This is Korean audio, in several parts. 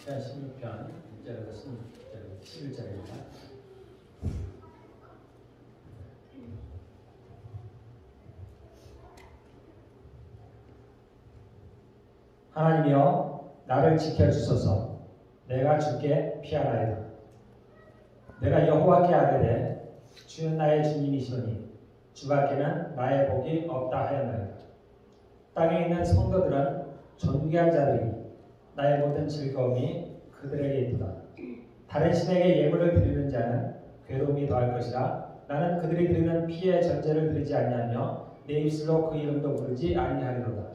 시편 16편 1절에서 11절입니다. 하나님이여 나를 지켜주소서. 내가 주께 피하나이다. 내가 여호와께 아뢰되 주는 나의 주님이시오니 주밖에는 나의 복이 없다 하였나이다. 땅에 있는 성도들은 존귀한 자들이니 나의 모든 즐거움이 그들에게 있도다. 다른 신에게 예물을 드리는 자는 괴로움이 더할 것이라. 나는 그들이 드리는 피의 전제를 드리지 아니하며 내 입술로 그 이름도 부르지 아니하리로다.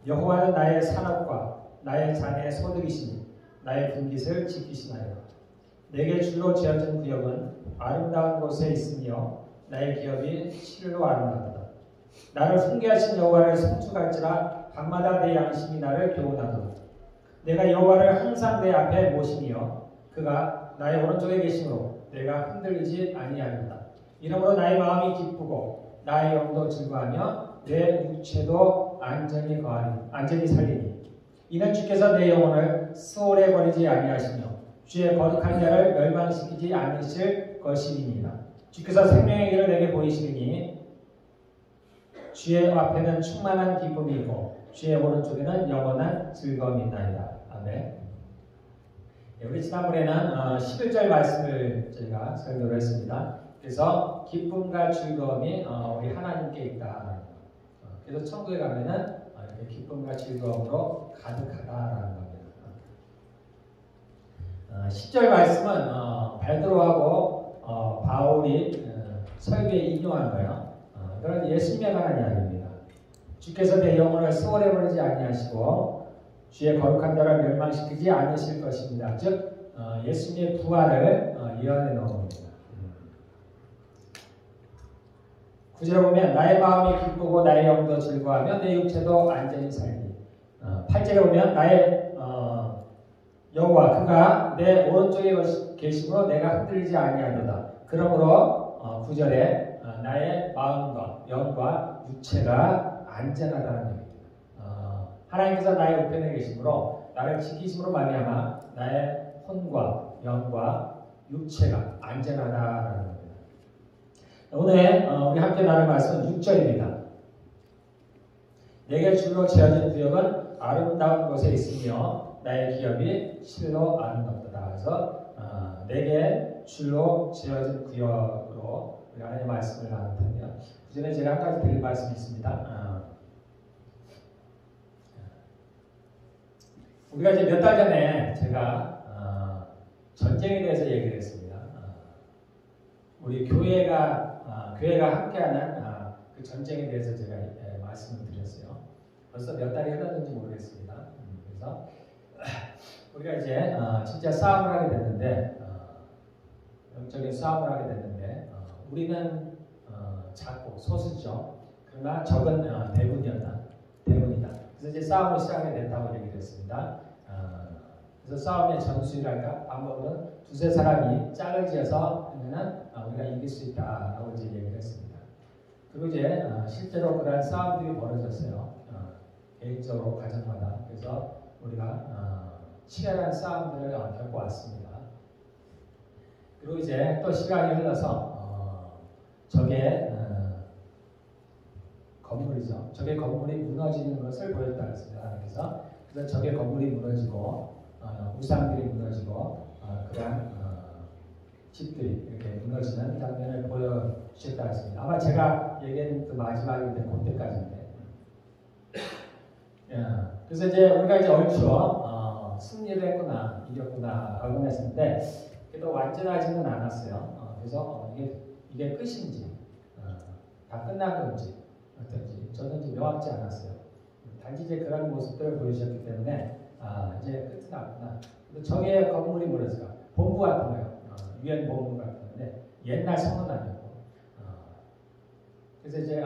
여호와는 나의 산업과 나의 자네의 소득이시니 나의 분깃을 지키시나이다. 내게 줄로 지어진 구역은 아름다운 곳에 있으며 나의 기업이 실로 아름답다. 나를 훈계하신 여호와를 송축할지라. 밤마다 내 양심이 나를 교훈하도다. 내가 여호와를 항상 내 앞에 모시며 그가 나의 오른쪽에 계심으로 내가 흔들리지 아니하리로다. 이러므로 나의 마음이 기쁘고 나의 영도 즐거하며 내 육체도 안전히 살리니 이는 주께서 내 영혼을 수월에 버리지 아니하시며 주의 거룩한 자를 멸망시키지 않으실 것임이니라. 주께서 생명의 길을 내게 보이시니 주의 앞에는 충만한 기쁨이 있고 주의 오른쪽에는 영원한 즐거움이 있나이다. 아멘. 우리 지난번에는 11절 말씀을 저희가 설교를 했습니다. 그래서 기쁨과 즐거움이 우리 하나님께 있다. 그래서 천국에 가면은 이렇게 기쁨과 즐거움으로 가득하다라는 겁니다. 10절 말씀은 베드로하고 바울이 설교에 인용한 거예요. 이건 예수님에 관한 이야기입니다. 주께서 내 영혼을 수월해 버리지 아니하시고 주의 거룩한 자를 멸망시키지 않으실 것입니다. 즉 예수님의 부활을 예언해 놓은 겁니다. 9절에 보면 나의 마음이 기쁘고 나의 영도 즐거워하며 내 육체도 안전히 살리. 8절에 보면 나의 여호와 그가 내 오른쪽에 계심으로 내가 흔들리지 아니하노다. 그러므로 9절에 나의 마음과 영과 육체가 안전하다는 얘기입니다. 하나님께서 나의 우편에 계심으로 나를 지키심으로 말미암아 나의 혼과 영과 육체가 안전하다라는 겁니다. 오늘 우리 함께 나눌 말씀은 6절입니다. 내게 줄로 지어진 구역은 아름다운 곳에 있으며 나의 기업이 실로 아름답다. 그래서 내게 줄로 지어진 구역으로 우리 하나님의 말씀을 나눌 텐데요. 그 전에 제가 한 가지 드릴 말씀이 있습니다. 우리가 이제 몇 달 전에 제가 전쟁에 대해서 얘기를 했습니다. 우리 교회가 함께하는 그 전쟁에 대해서 제가 말씀을 드렸어요. 벌써 몇 달이 흘렀는지 모르겠습니다. 그래서 우리가 이제 진짜 싸움을 하게 됐는데 영적인 싸움을 하게 됐는데 우리는 작고 소수죠. 그러나 적은 대군이다. 그래서 이제 싸움을 시작하게 됐다고 얘기를 했습니다. 그래서 싸움의 전술이랄까 방법은 두세 사람이 짝을 지어서 하면은 우리가 이길 수 있다라고 이제 얘기를 했습니다. 그리고 이제 실제로 그러한 싸움들이 벌어졌어요. 개인적으로 가정마다. 그래서 우리가 치열한 싸움들을 겪어왔습니다. 그리고 이제 또 시간이 흘러서 적의 건물이죠. 적의 건물이 무너지는 것을 보였다 했습니다. 그래서 적의 건물이 무너지고 우상들이 무너지고 그러한 집들이 이렇게 무너지는 장면을 보여주셨다 했습니다. 아마 제가 얘기한 그 마지막인데 그때까지인데. 그래서 이제 우리가 이제 얼추 승리를 했구나, 이겼구나 라고 했는데 그래도 완전하지는 않았어요. 그래서 이게 끝인지 다 끝난 건지 어떤지 저는 이제 명확지 않았어요. 단지 이제 그런 모습들을 보여주셨기 때문에 이제 끝이 났구나. 적의 건물이 무너지고 본부 같은 거예요. 유엔 본부 같은 건데 옛날 성은 아니었고 그래서 이제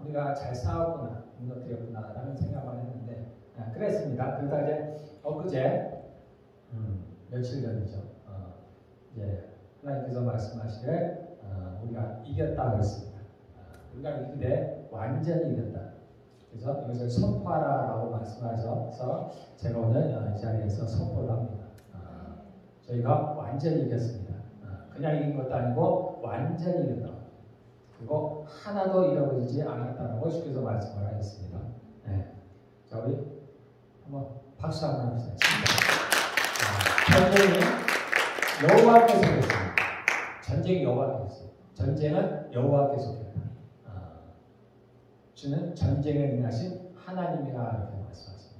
우리가 잘 싸웠구나, 무너뜨렸구나라는 생각만 했는데 그랬습니다. 그러다 이제 엊그제 며칠 전이죠. 이제 하나님께서 말씀하시되 우리가 이겼다 그랬습니다. 우리가 이기되 완전히 이겼다. 그래서 이것을 선포하라라고 말씀하셔서 제가 오늘 이 자리에서 선포를 합니다. 저희가 완전히 이겼습니다. 그냥 이긴 것도 아니고 완전히 이겼다. 그리고 하나도 잃어버리지 않았다라고 주께서 말씀을 하셨습니다. 네. 자, 우리 한번 박수 한번 합시다. 전쟁이 여호와께서 했습니다. 전쟁이 여호와께서. 전쟁은 여호와께서 했다. 주는 전쟁을 인하신 하나님이라 이렇게 말씀하십니다.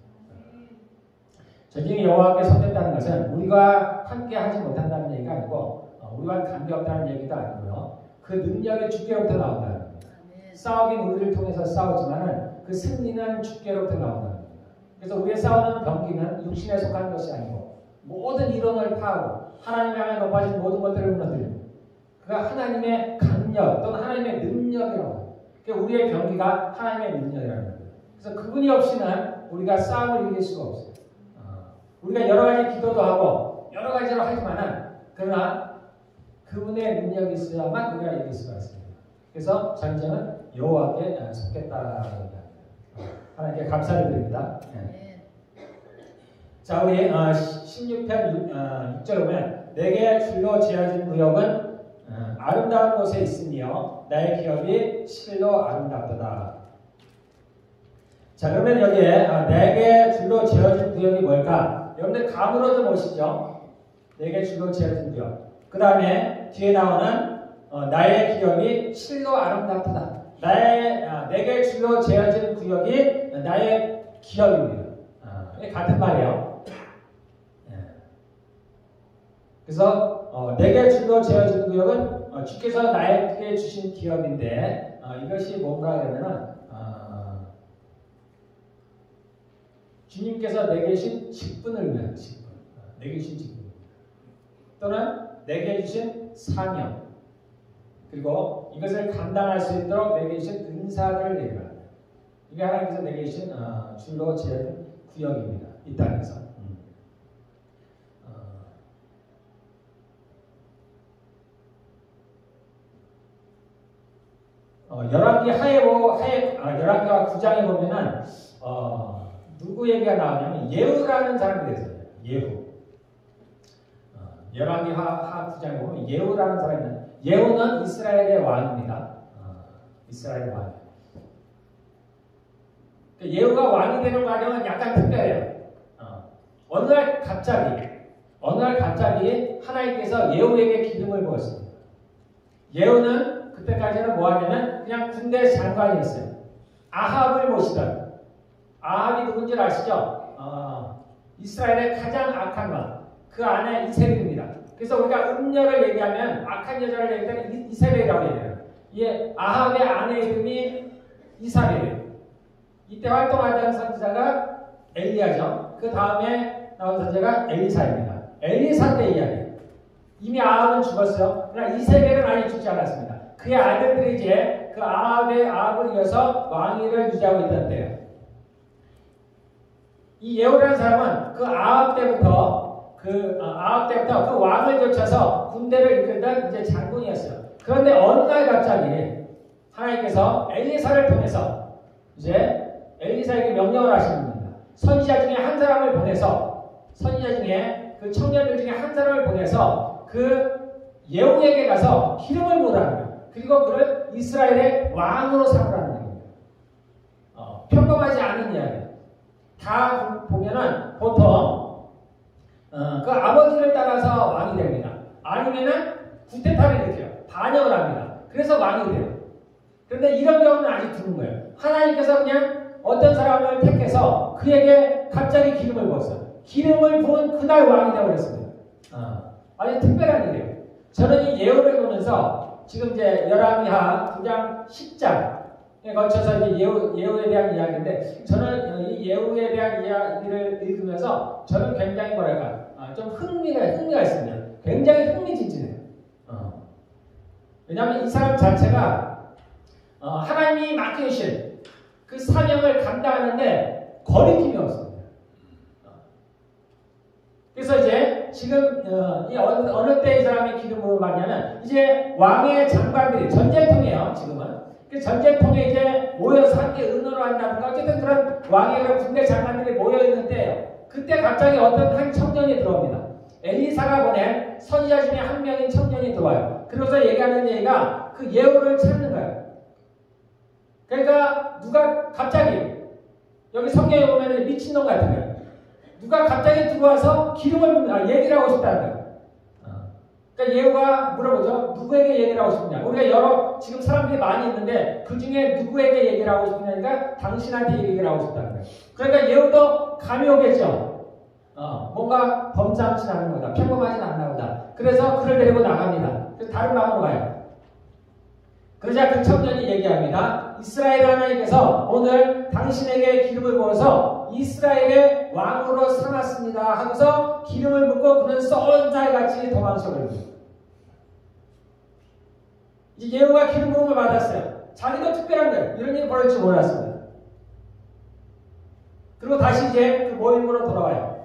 전쟁이 여호와께서 선택했다는 것은 우리가 함께 하지 못한다는 얘기가 아니고 우리와 관계없다는 얘기도 아니고요. 그 능력이 주께로부터 나온다는 겁니다. 싸우긴 우리를 통해서 싸우지만은 그 승리는 주께로부터 나온다는 겁니다. 그래서 우리의 싸우는 병기는 육신에 속한 것이 아니고 모든 이론을 파하고 하나님 향해 높아진 모든 것들을 무너뜨리고 그가 하나님의 강력 또는 하나님의 능력이라고 합니다. 우리의 병기가 하나님의 능력이라는 겁니다. 그래서 그분이 없이는 우리가 싸움을 이길 수가 없어요. 우리가 여러 가지 기도도 하고 여러 가지로 하지만은 그러나 그분의 능력이 있어야만 우리가 이길 수가 있습니다. 그래서 전쟁은 여호와께 속했다라고 합니다. 하나님께 감사를 드립니다. 네. 자, 우리 16편 6절 보면 내게 줄로 지어진 구역은 아름다운 곳에 있으며 나의 기업이 실로 아름답도다. 자, 그러면 여기에 내게 줄로 지어진 구역이 뭘까? 여러분들 감으로 좀 오시죠. 내게 줄로 지어진 구역. 그 다음에 뒤에 나오는 나의 기업이 실로 아름답도다. 내게 줄로 지어진 구역이 나의 기업입니다. 같은 말이에요. 그래서 내게 줄로 지어진 구역은 주께서 나에게 주신 기업인데 이것이 뭔가 하면은 주님께서 내게 주신 직분을 의미하는 직분, 내게 주신 직분 또는 내게 주신 사명 그리고 이것을 감당할 수 있도록 내게 주신 은사를 얘기합니다. 이게 하나님께서 내게 주신 줄로 지어진 구역입니다. 이 땅에서. 열왕기와 9장에 보면은 누구 얘기가 나오냐면 예후라는 사람이 됐어요. 예후. 열왕기하 9장에 보면 예후라는 사람이 있는데 예후는 이스라엘의 왕입니다. 이스라엘의 왕. 예후가 왕이 되는 과정은 약간 특별해요. 어느 날 갑자기 하나님께서 예후에게 기름을 부었습니다. 예후는 그때까지는 뭐 하냐면 그냥 군대 장관이었어요. 아합을 모시던. 아합이 누군지 아시죠? 이스라엘의 가장 악한 왕. 그 안에 이세벨입니다. 그래서 우리가 음녀를 얘기하면 악한 여자를 얘기할 때는 이세벨이라고 얘기해요. 이 아합의 아내 이름이 이사벨이에요. 이때 활동하던 선지자가 엘리야죠. 그 다음에 나온 선지자가 엘리사입니다. 엘리사 때 이야기. 이미 아합은 죽었어요. 그러나 이세벨은 아직 죽지 않았습니다. 그의 아들들이 이제 그 아합을 이어서 왕위를 유지하고 있던 때예요. 이 예후라는 사람은 그 아합 때부터 그 왕을 쫓아서 군대를 이끌던 이제 장군이었어요. 그런데 어느 날 갑자기 하나님께서 엘리사를 통해서 이제 엘리사에게 명령을 하시는 겁니다. 선지자 중에 한 사람을 보내서 선지자 중에 그 청년들 중에 한 사람을 보내서 그 예후에게 가서 기름을 부으라는 거예요. 그리고 그를 이스라엘의 왕으로 삼으라는 겁니다. 평범하지 않은 이야기. 다 보면은 보통 그 아버지를 따라서 왕이 됩니다. 아니면은 구테타를 일으켜요. 반역을 합니다. 그래서 왕이 돼요. 그런데 이런 경우는 아직 드문 거예요. 하나님께서 그냥 어떤 사람을 택해서 그에게 갑자기 기름을 부었어요. 기름을 부은 그날 왕이 되어버렸습니다. 아주 특별한 일이에요. 저는 이 예후를 보면서 지금 이제 열왕기하 9장 10장에 거쳐서 이제 예후에 대한 이야기인데 저는 이 예후에 대한 이야기를 읽으면서 저는 굉장히 뭐랄까 좀 흥미가 있습니다. 굉장히 흥미진진해요. 왜냐하면 이 사람 자체가 하나님이 맡겨주신 그 사명을 감당하는데 거리낌이 없습니다. 그래서 이제 지금 어느 때 이 사람이 기름을 받냐면 이제 왕의 장관들이 전쟁통이에요. 지금은 그 전쟁통에 이제 모여서 함께 의논을 한다든가 어쨌든 그런 왕의 군대 장관들이 모여 있는 때예요. 그때 갑자기 어떤 한 청년이 들어옵니다. 엘리사가 보낸 선지자 중에 한 명인 청년이 들어와요. 그러면서 얘기하는 얘기가 그 예후를 찾는 거예요. 그러니까 누가 갑자기 여기 성경에 보면 미친놈 같은 거예요. 누가 갑자기 들어와서 기름을 얘기를 하고 싶다는 거예요. 그러니까 예후가 물어보죠. 누구에게 얘기를 하고 싶냐? 우리가 여러 지금 사람들이 많이 있는데 그 중에 누구에게 얘기를 하고 싶냐니까 당신한테 얘기를 하고 싶다는 거예요. 그러니까 예후도 감이 오겠죠. 뭔가 범상치 않은 거다. 평범하진 않나 보다. 그래서 그를 데리고 나갑니다. 그래서 다른 방으로 가요. 그러자 그 청년이 얘기합니다. 이스라엘 하나님께서 오늘 당신에게 기름을 부어서 이스라엘의 왕으로 삼았습니다 하고서 기름을 붓고 그는 썩은 살같이 도망쳐버립니다. 이제 예후가 기름 부음을 받았어요. 자기도 특별한 거예요. 이런 일이 벌어질 줄 몰랐습니다. 그리고 다시 이제 그 모임으로 돌아와요.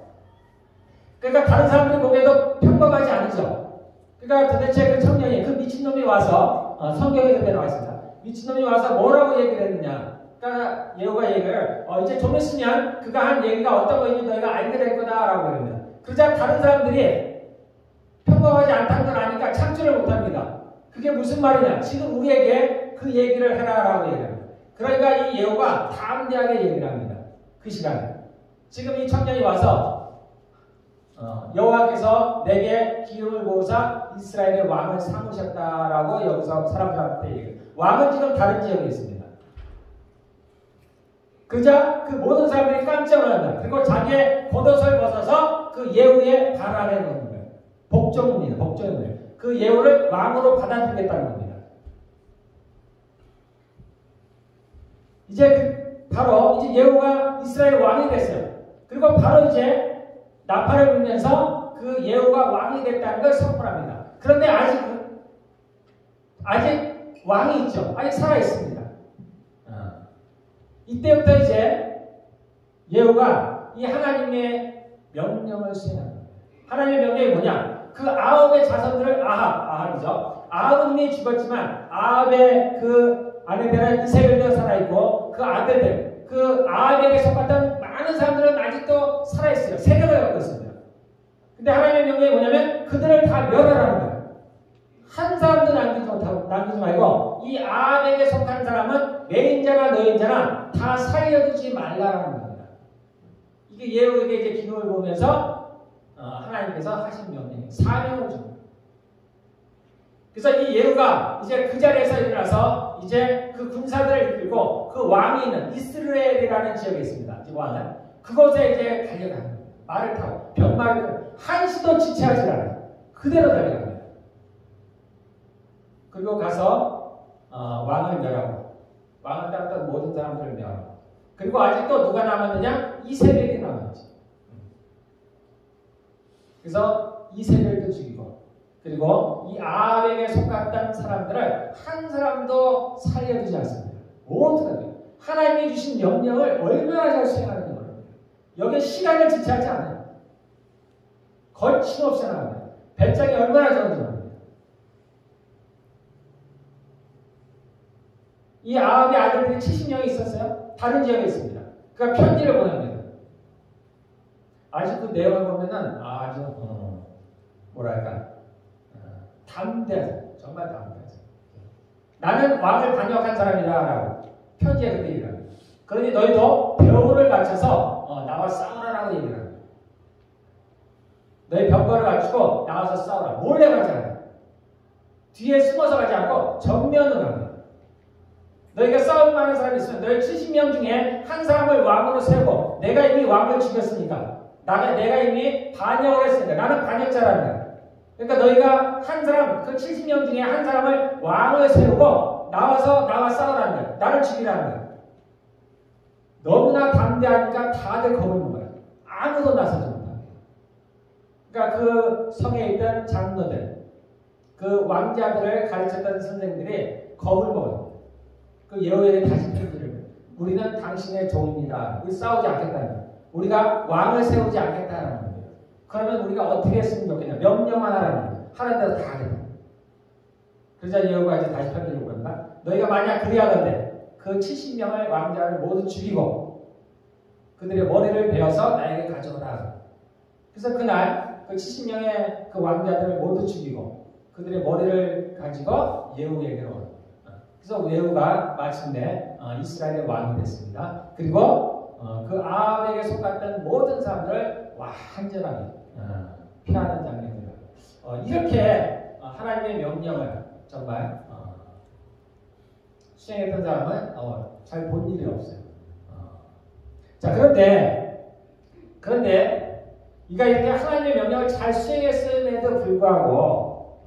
그러니까 다른 사람들이 보기에도 평범하지 않죠. 그러니까 도대체 그 청년이 그 미친놈이 와서 성경에 그대로 나와 있습니다. 미친놈이 와서 뭐라고 얘기를 했느냐. 그러니까 예후가 얘기를 이제 좀 있으면 그가 한 얘기가 어떤 거인지 너희가 알게 될 거다라고 합니다. 그러자 다른 사람들이 평범하지 않다는 걸 아니까 참지를 못합니다. 그게 무슨 말이냐. 지금 우리에게 그 얘기를 해라라고 얘기합니다. 그러니까 이 예후가 담대하게 얘기를 합니다. 그 시간에. 지금 이 청년이 와서 여호와께서 내게 기름을 부으사 이스라엘의 왕을 삼으셨다라고 여기서 사람들한테 얘기해요. 왕은 지금 다른 지역에 있습니다. 그러자 그 모든 사람들이 깜짝 놀랍니다. 그리고 자기의 겉옷을 벗어서 그 예후의 발 아래에 넣는 거예요. 복종입니다. 복종입니다. 그 예후를 왕으로 받아주겠다는 겁니다. 이제 바로 이제 예후가 이스라엘 왕이 됐어요. 그리고 바로 이제 나팔을 불면서 그 예후가 왕이 됐다는 걸 선포합니다. 그런데 아직 왕이 있죠. 아직 살아 있습니다. 이때부터 이제 예후가 이 하나님의 명령을 수행합니다. 하나님의 명령이 뭐냐? 그 아합의 자손들을 아합이죠. 아합은 이미 죽었지만 아합의 그 아내들은 이세벨도 살아있고 그 아들들, 그 아합에게 속았던 많은 사람들은 아직도 살아있어요. 세력을 갖고 있습니다. 근데 하나님의 명령이 뭐냐면 그들을 다 멸하라는 거예요. 한 사람도 남기지 말고 이 아합에게 속한 사람은 내 인자나 너 인자나 다 살려두지 말라라는 겁니다. 이게 예후에게 이제 기름을 부으면서 하나님께서 하신 명령, 사명을 줍니다. 그래서 이 예후가 이제 그 자리에서 일어나서 이제 그 군사들을 이끌고 그 왕이 있는 이스라엘이라는 지역에 있습니다. 이 왕은 그곳에 이제 달려갑니다. 말을 타고 병마를 타고 한시도 지체하지 않아요. 그대로 달려갑니다. 그리고 가서 왕을 멸하고 왕을 따랐던 모든 사람들을 멸하고 그리고 아직도 누가 남았느냐? 이세벨이 남았지. 그래서 이세벨도 죽이고 그리고 이 아합에게 속았던 사람들을 한 사람도 살려두지 않습니다. 모두가 하나님이 주신 명령을 얼마나 잘 수행하는지 모릅니다. 여기에 시간을 지체하지 않아요. 거침없이 나갑니다. 배짱이 얼마나 좋은지 모릅니다. 이 아합의 아들들이 70명이 있었어요. 다른 지역에 있습니다. 그러니까 편지를 보냅니다. 아직 그 내용을 보면은 아주 뭐랄까 담대하죠. 정말 담대하죠. 나는 왕을 반역한 사람이다라고 편지에 그렇게 얘기를 합니다. 그러니 너희도 벼를 갖춰서 나와 싸우라라고 얘기를 합니다. 너희 병거를 갖추고 나와서 싸우라. 몰래 가지 않아요. 뒤에 숨어서 가지 않고 정면으로 갑니다. 너희가 싸울 만한 사람이 있으면 너희 70명 중에 한 사람을 왕으로 세우고 내가 이미 왕을 죽였으니까 내가 이미 반역을 했으니까 나는 반역자라는 거야. 그러니까 너희가 한 사람, 그 70명 중에 한 사람을 왕을 세우고 나와 싸우라는 거야. 나를 죽이라는 거야. 너무나 담대하니까 다들 겁을 먹는 거야. 아무도 나서지 못합니다. 그러니까 그 성에 있던 장로들, 그 왕자들을 가르쳤던 선생들이 겁을 먹어요. 그 예후에게 다시 편지를 우리는 당신의 종입니다. 우리 싸우지 않겠다는 거예요. 우리가 왕을 세우지 않겠다는 거예요. 그러면 우리가 어떻게 했으면 좋겠냐. 명령만 하라는 거예요. 하는 대로 다 하겠다. 그러자 예후가 이제 다시 편지를 보낸다. 너희가 만약 그리하건대 그 70명의 왕자를 모두 죽이고 그들의 머리를 베어서 나에게 가져오라. 그래서 그날 그 70명의 그 왕자들을 모두 죽이고 그들의 머리를 가지고 예후에게로 옵니다. 그래서 예후가 마침내 이스라엘의 왕이 됐습니다. 그리고 그 아합에게 속았던 모든 사람들을 완전하게 피하는 장면입니다. 이렇게 하나님의 명령을 정말 수행했던 사람은 잘 본 일이 없어요. 자, 그런데 이가 이렇게 하나님의 명령을 잘 수행했음에도 불구하고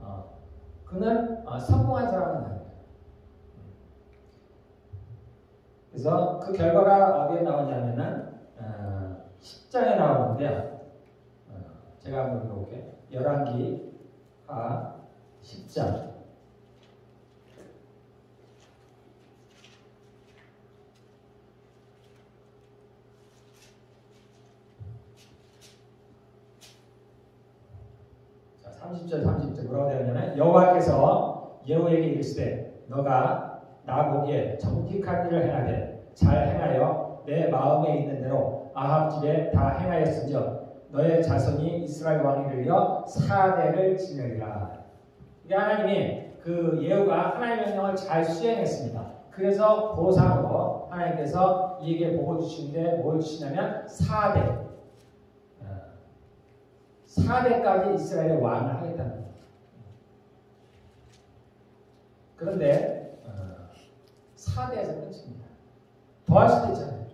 그는 성공한 사람은 아니에요. 그래서 그 결과가 어디에 나오냐면은 10장에 나오는데요. 제가 한번 읽어볼게요. 열왕기하 10장. 자, 30절 뭐라고 되었냐면 여호와께서 예후에게 이르시되 너가 나 보기에 정직한 일을 행하되 잘 행하여 내 마음에 있는 대로 아합 집에 다 행하였으며 너의 자손이 이스라엘 왕이 되어 4대를 지내리라. 이게 하나님이 그 예후가 하나님의 명령을 잘 수행했습니다. 그래서 보상으로 하나님께서 이에게 복을 주시는데 뭘 주시냐면 4대까지 이스라엘의 왕을 하겠다는 거예요. 그런데 4대에서 끝입니다. 더 할 수도 있잖아요.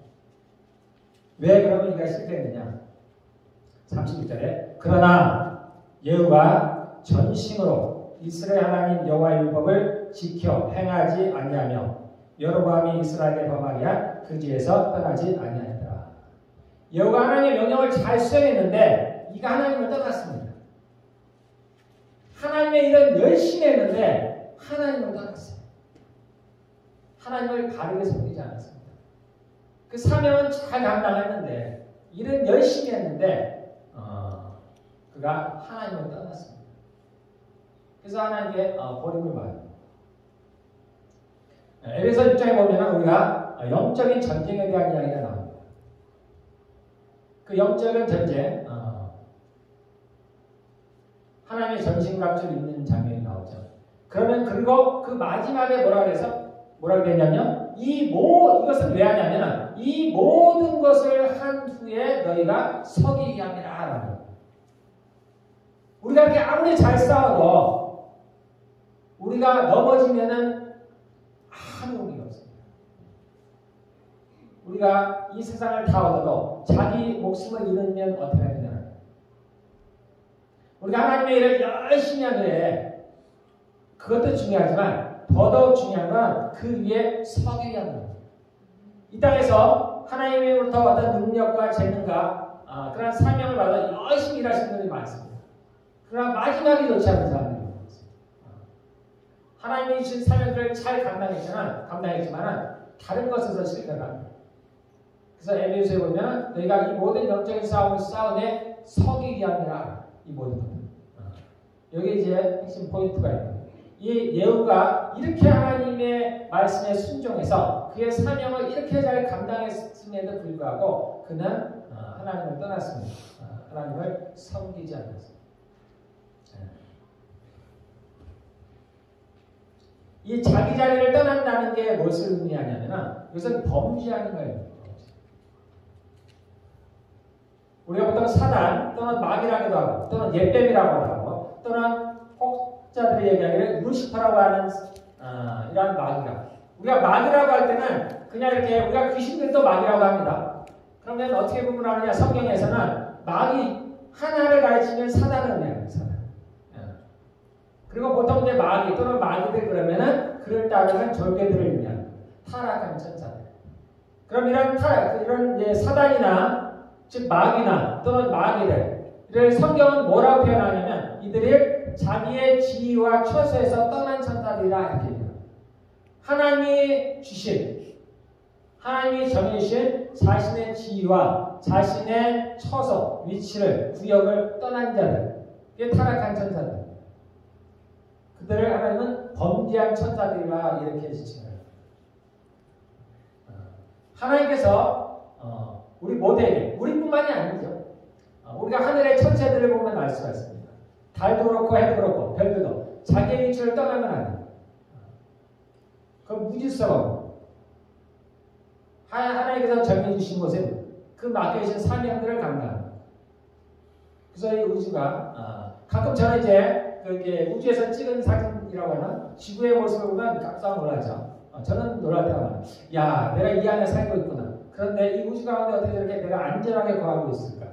왜 그러면 이가 실패했느냐? 31절에 그러나 예후가 전심으로 이스라엘 하나님 여호와의 율법을 지켜 행하지 아니하며 여로보암이 이스라엘에 범하게 한 그 지에서 떠나지 아니하였더라. 예후가 하나님의 명령을 잘 수행했는데 이가 하나님을 떠났습니다. 하나님의 일은 열심히 했는데 하나님을 떠났어요. 하나님을 바르게 섬기지 않았습니다. 그 사명은 잘 감당했는데 일은 열심히 했는데 그가 하나님을 떠났습니다. 그래서 하나님께 버림을 받아요. 에베소 1장에 보면 우리가 영적인 전쟁에 대한 이야기가 나옵니다. 그 영적인 전쟁, 하나님의 전신갑주를 입는 장면이 나오죠. 그러면 그리고 그 마지막에 뭐라고 되냐면 이것은 왜 하냐면 이 모든 것을 한 후에 너희가 서기게 함이라. 우리가 이렇게 아무리 잘 싸워도 우리가 넘어지면은 아무 의미가 없습니다. 우리가 이 세상을 다 얻어도 자기 목숨을 잃으면 어떻게 하느냐. 우리가 하나님의 일을 열심히 한 후에 그것도 중요하지만 더더욱 중요한 건 그 위에 서기 위한 겁니다. 이 땅에서 하나님으로부터 어떤 능력과 재능과 그런 사명을 받아 열심히 일하시는 분들이 많습니다. 그러나 마지막이 좋지 않은 사람들이 많습니다. 하나님이 주신 사명들을 잘 감당했지만 다른 것에서 실패를 합니다. 그래서 에베소에 보면 너희가 이 모든 영적인 싸움을 싸우되 서기 위함이라. 이 모든 것들. 여기 이제 핵심 포인트가 있습니다. 이 예후가 이렇게 하나님의 말씀에 순종해서 그의 사명을 이렇게 잘 감당했음에도 불구하고 그는 하나님을 떠났습니다. 하나님을 섬기지 않았습니다. 이 자기 자리를 떠난다는 게 무엇을 의미하냐면 이것은 범죄하는 거예요. 우리가 보통 사단 또는 마귀라고도 하고 또는 옛뱀이라고 하고 또는 혹자들이 얘기하기를 루시퍼라고 하는 이러한 마귀가 우리가 마귀라고 할 때는 그냥 이렇게 우리가 귀신들도 마귀라고 합니다. 그러면 어떻게 구분하느냐? 성경에서는 마귀 하나를 가르치면 사단을 의미합니다. 사단. 그리고 보통 이제 마귀 또는 마귀들 그러면은 그를 따르는 졸개들을 의미합니다. 타락한 천사들. 그럼 이런 이제 사단이나 즉 마귀나 또는 마귀를 성경은 뭐라고 표현하냐면 이들이 자기의 지위와 처소에서 떠난 천사들이라 이렇게 얘기합니다. 하나님이 정해주신 자신의 지위와 자신의 처소, 위치를, 구역을 떠난 자들, 이게 타락한 천사들. 그들을 하나님은 범죄한 천사들이라 이렇게 지칭해요. 하나님께서 우리 모두에게, 우리뿐만이 아니죠. 우리가 하늘의 천체들 질서들을 보면 알 수가 있습니다. 달도 그렇고 해도 그렇고 별들도 자기의 위치를 떠나면 안 돼요. 그건 무질서가 하나님께서 정해주신 곳에 그 맡겨주신 사명들을 감당합니다. 그래서 이 우주가 가끔 저는 이제 그게 우주에서 찍은 사진이라고 하나 지구의 모습을 보면 깜짝 놀라죠. 저는 놀랄 때가 많아요. 야, 내가 이 안에 살고 있구나. 그런데 이 우주 가운데 어떻게 저렇게 내가 안전하게 거하고 있을까?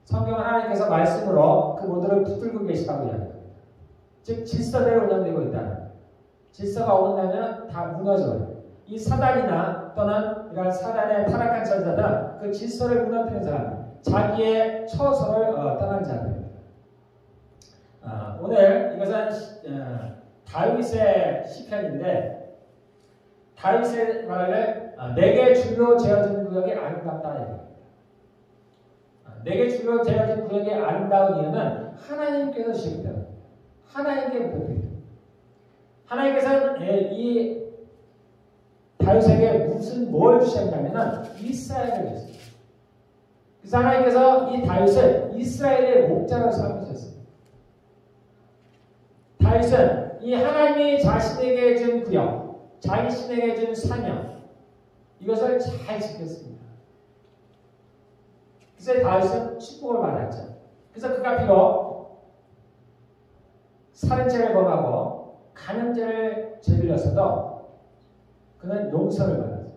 성경은 하나님께서 말씀으로 그 모두를 붙들고 계시다고 이야기합니다. 즉 질서대로 운영되고 있다는, 질서가 어긋나면 다 무너져요. 이 사단이나 또는 이런 사단의 타락한 전사들은 그 질서를 무너뜨리는 사람, 자기의 처소를 떠난 자들입니다. 오늘 이것은 다윗의 시편인데, 다윗의 말을 내게 줄로 재어진 구역이 아름답다. 내게 줄로 재어진 구역이 아름다운 이유는 하나님께서 주시기 때문에, 하나님께 부탁드립니다. 하나님께서는 이 다윗에게 뭘 주셨냐면은 이스라엘을 주셨어요. 그래서 하나님께서 이 다윗을 이스라엘의 목자로 삼으셨습니다. 다윗은 이 하나님이 자신에게 준 구역, 자신에게 준 사명, 이것을 잘 지켰습니다. 그래서 다윗은 축복을 받았죠. 그래서 그가 비록 살인죄를 범하고 간음죄를 저질렀어도 그는 용서를 받았어요.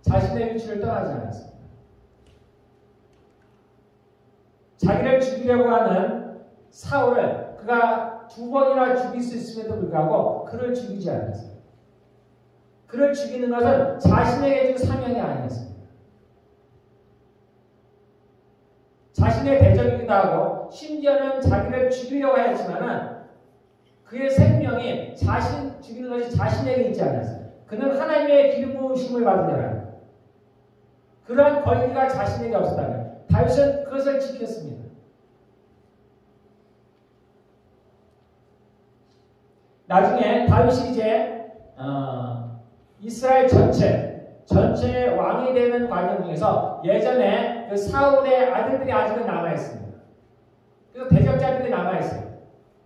자신의 위치를 떠나지 않았습니다. 자기를 죽이려고 하는 사울을 그가 2번이나 죽일 수 있음에도 불구하고 그를 죽이지 않았어요. 그를 죽이는 것은 자신에게 준 사명이 아니었습니다. 자신의 대적이기도 하고 심지어는 자기를 죽이려고 했지만은 그의 생명이 자신 죽이는 것이 자신에게 있지 않았어요. 그는 하나님의 기름 부으심을 받은 자라. 그러한 권리가 자신에게 없었다면 다윗은 그것을 지켰습니다. 나중에 다윗이 이제 이스라엘 전체의 왕이 되는 과정 중에서 예전에 그 사울의 아들들이 아직은 남아있습니다. 그래서 대적자들이 남아있어요.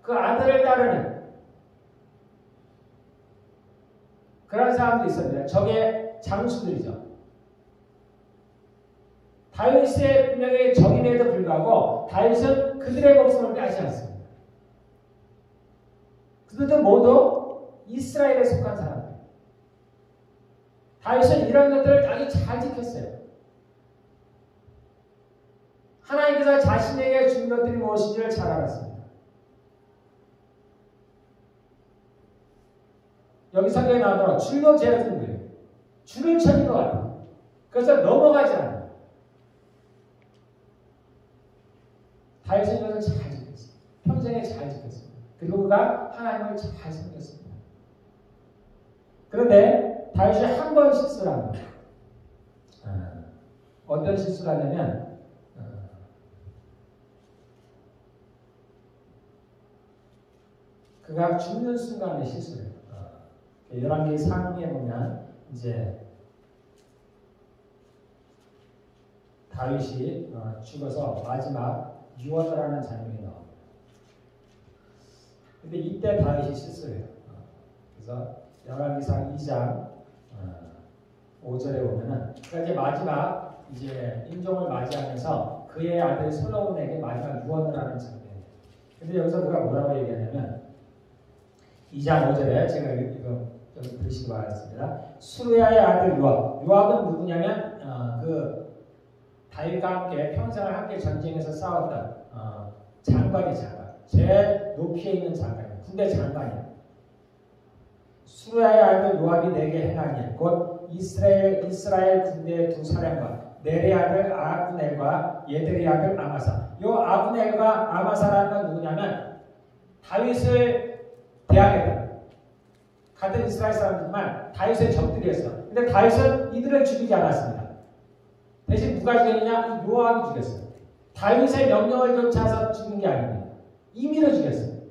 그 아들을 따르는 그런 사람도 있었는데 적의 장수들이죠. 다윗의 분명히 적임에도 불구하고 다윗은 그들의 목숨을 빼앗지 않습니다. 그들도 모두 이스라엘에 속한 사람들. 다윗은 이런 것들을 아주 잘 지켰어요. 하나님께서 자신에게 준 것들이 무엇인지를 잘 알았습니다. 여기 성경에 나오더라도 줄로 재어진 거예요. 줄을 쳐진 것 같아요. 그래서 넘어가지 않아요. 다윗은 이것을 잘 지켰어요. 평생에 잘 지켰습니다. 그리고 그가 하나님을 잘 섬겼습니다. 그런데 다윗이 한 번 실수를 합니다. 어떤 실수를 하냐면 그가 죽는 순간에 실수를 해요. 11개 상기에 보면 이제 다윗이 죽어서 마지막 유언을 하는 장면이 나옵니다. 근데 이때 다윗이 실수를 해요. 그래서 열왕기상 2장 5절에 보면은 그가 이제 마지막 이제 인종을 맞이하면서 그의 아들 솔로몬에게 마지막 유언을 하는 장면이에요. 근데 여기서 그가 뭐라고 얘기하냐면 2장 5절에 제가 이거 좀 들으시기 바라겠습니다. 수르야의 아들 요압. 요압은 누구냐면 그 다윗과 함께 평생을 함께 전쟁에서 싸웠던 장관이 장관. 제 높이에 있는 장관이에요. 군대 장관이에요. 수르야의 아들 요압이 내게 행한 일, 곧 이스라엘 군대의 두 사령관 넬의 아들 아브넬과 예델의 아들 아마사. 요 아브넬과 아마사라는 건 누구냐면 다윗을 대항했다. 같은 이스라엘 사람들만 다윗의 적들이었어. 근데 다윗은 이들을 죽이지 않았습니다. 대신 누가 죽였느냐? 요압이 죽였어요. 다윗의 명령을 쫓아서 죽인 게 아닙니다. 임의로 죽였어요.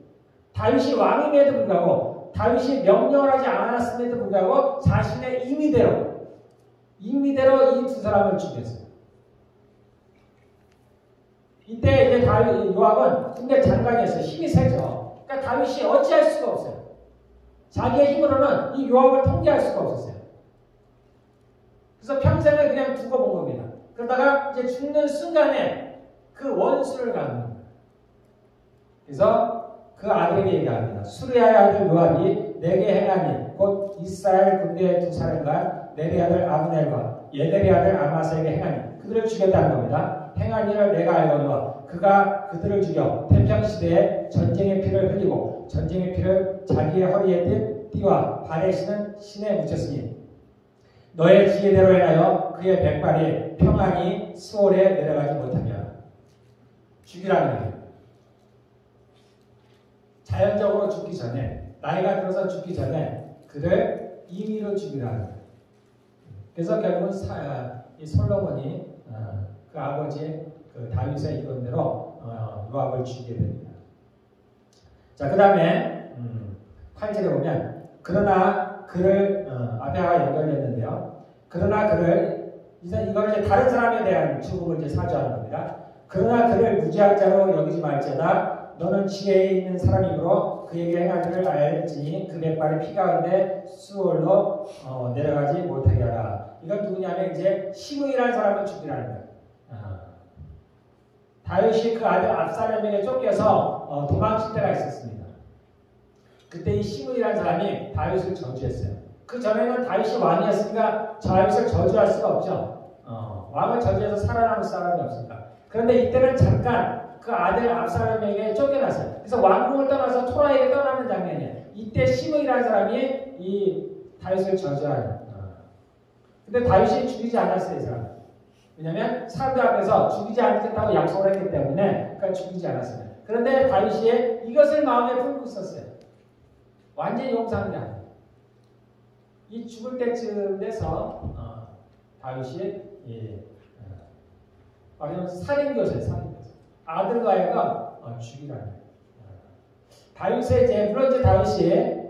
다윗이 왕임에도 불구하고 다윗이 명령을 하지 않았음에도 불구하고 자신의 임의대로 임의대로 이 두 사람을 죽였어요. 이때 이제 요압은 군대 장관이었어요. 힘이 세죠. 그러니까 다윗이 어찌할 수가 없어요. 자기의 힘으로는 이 요압을 통제할 수가 없었어요. 그래서 평생을 그냥 두고 본 겁니다. 그러다가 이제 죽는 순간에 그 원수를 갖는 거예요. 그래서 그 아들에게 얘기합니다. 수르야의 아들 요압이 내게 행하니 곧 이스라엘 군대의 두 사람과 내리 아들 아브넬과 예네리 아들 아마사에게 행하니 그들을 죽였다는 겁니다. 행한 일을 내가 알거니와 그가 그들을 죽여 태평시대에 전쟁의 피를 흘리고 전쟁의 피를 자기의 허리에 띠와 발에 신은 신에 묻혔으니 너의 지혜대로 행하여 그의 백발이 평안히 수월에 내려가지 못하며 죽이라는 거예요. 자연적으로 죽기 전에 나이가 들어서 죽기 전에 그를 임의로 죽이라는 거예요. 그래서 결국은 이 솔로몬이 그 아버지 그 다윗의 이론대로 요압을 죽이게 됩니다. 자, 그 다음에 8절에 보면 그러나 그를 앞에가 연결됐는데요. 그러나 그를 이거는 이제 다른 사람에 대한 죽음을 이제 사주하는 겁니다. 그러나 그를 무지한 자로 여기지 말지어다. 너는 지혜에 있는 사람이므로 그에게 행한 일을 알지니 그 백발의 피가 가운데 수월로 내려가지 못하게 하라. 이건 누구냐면 이제 시므이라는 사람을 죽이라는 거예요. 다윗이 그 아들 압살롬에게 쫓겨서 도망칠 때가 있었습니다. 그때 이 시므이라는 사람이 다윗을 저주했어요. 그 전에는 다윗이 왕이었으니까 다윗을 저주할 수가 없죠. 왕을 저주해서 살아남을 사람이 없으니까. 그런데 이때는 잠깐 그 아들 압살롬에게 쫓겨났어요. 그래서 왕궁을 떠나서 토라에게 떠나는 장면이에요. 이때 시므이라는 사람이 이 다윗을 저주하는. 근데 다윗이 죽이지 않았어요, 이 사람. 왜냐하면 사람들 앞에서 죽이지 않겠다고 약속을 했기 때문에 그러니까 죽이지 않았어요. 그런데 다윗이 이것을 마음에 품고 있었어요. 완전히 용서한 게 아니에요. 이 죽을 때쯤 돼서 다윗이 살인교사예요. 살인교사. 아들과 하여금 죽이라는 거예요. 다윗의 물론 이제 다윗이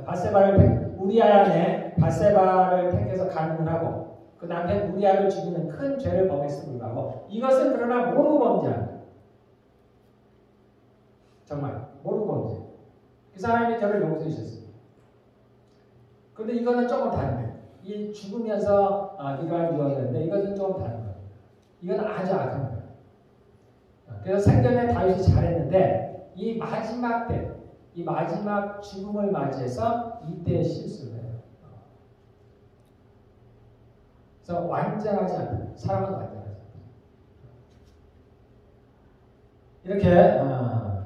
바세바를 우리아 안에 바세바를 택해서 간음을 하고 그 남편 우리아를 죽이는 큰 죄를 범했음을 불구하고 이것은 그러나 모르고 범죄한 거예요. 정말 모르고 범죄. 그 사람이 저를 용서해 주셨습니다. 그런데 이거는 조금 다른 거예요. 이 죽으면서 이러한 유언인데 이것은 조금 다른 거예요. 이건 아주 악한 거예요. 그래서 생전에 다윗이 잘했는데 이 마지막 때 이 마지막 죽음을 맞이해서 이때 실수를 해요. 그래서 완전하지 않다. 사람은 완전하지 않다. 이렇게